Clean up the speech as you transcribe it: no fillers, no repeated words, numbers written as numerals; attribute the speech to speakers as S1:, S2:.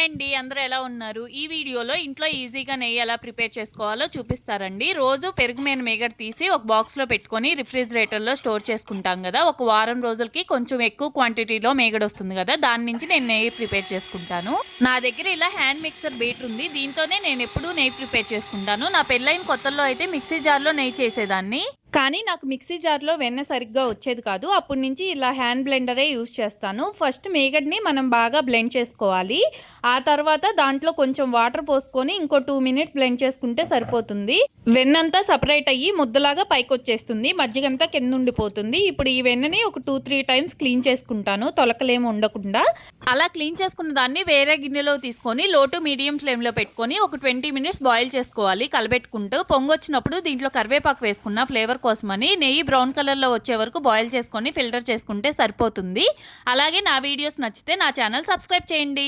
S1: Hi అండి. అందరూ ఎలా ఉన్నారు? ఈ వీడియోలో ఇంట్లో ఈజీగా నెయ్యి ఎలా ప్రిపేర్ చేసుకోవాలో చూపిస్తారండి. రోజు పెరుగు మీద మీగడ తీసి ఒక బాక్స్‌లో పెట్టుకొని రిఫ్రిజిరేటర్‌లో స్టోర్ చేసుకుంటాం గదా! ఒక వారం రోజులకి కొంచెం ఎక్కువ క్వాంటిటీలో మీగడొస్తుంది గదా! దాని నుంచి నేను నెయ్యి ప్రిపేర్ చేసుకుంటాను. నా దగ్గర ఇలా హ్యాండ్ మిక్సర్ బీటర్ ఉంది. దీంతోనే నేనెప్పుడూ నెయ్యి ప్రిపేర్ చేసుకుంటాను. నా పెళ్లైన కొత్తల్లో అయితే మిక్సీ జార్‌లో నెయ్యి చేసేదాన్ని. కానీ నాకు మిక్సీ జార్‌లో వెన్న సరిగ్గా వచ్చేది కాదు. అప్పటి నుంచి ఇలా హ్యాండ్ బ్లెండరే యూజ్ చేస్తాను. ఫస్ట్ మీగడని మనం బాగా బ్లెండ్ చేసుకోవాలి. ఆ తర్వాత దాంట్లో కొంచెం వాటర్ పోసుకొని ఇంకో 2 మినిట్స్ బ్లెండ్ చేసుకుంటే సరిపోతుంది. వెన్నంతా సెపరేట్ అయ్యి ముద్దలాగా పైకొచ్చేస్తుంది. మజ్జిగంతా కిందుండిపోతుంది. ఇప్పుడు ఈ వెన్నని ఒక 2, 3 టైమ్స్ క్లీన్ చేసుకుంటాను తొలకలేమి ఉండకుండా. అలా క్లీన్ చేసుకున్న దాన్ని వేరే గిన్నెలో తీసుకొని లో టు మీడియం ఫ్లేమ్‌లో పెట్టుకొని ఒక 20 మినిట్స్ బాయిల్ చేసుకోవాలి కలబెట్టుకుంటూ. పొంగొచ్చినప్పుడు దీంట్లో కరివేపాకు వేసుకున్న ఫ్లేవర్ కోసమని నెయ్యి బ్రౌన్ కలర్‌లో వచ్చే వరకు బాయిల్ చేసుకొని ఫిల్టర్ చేసుకుంటే సరిపోతుంది. అలాగే నా వీడియోస్ నచ్చితే నా ఛానల్ సబ్స్క్రైబ్ చేయండి.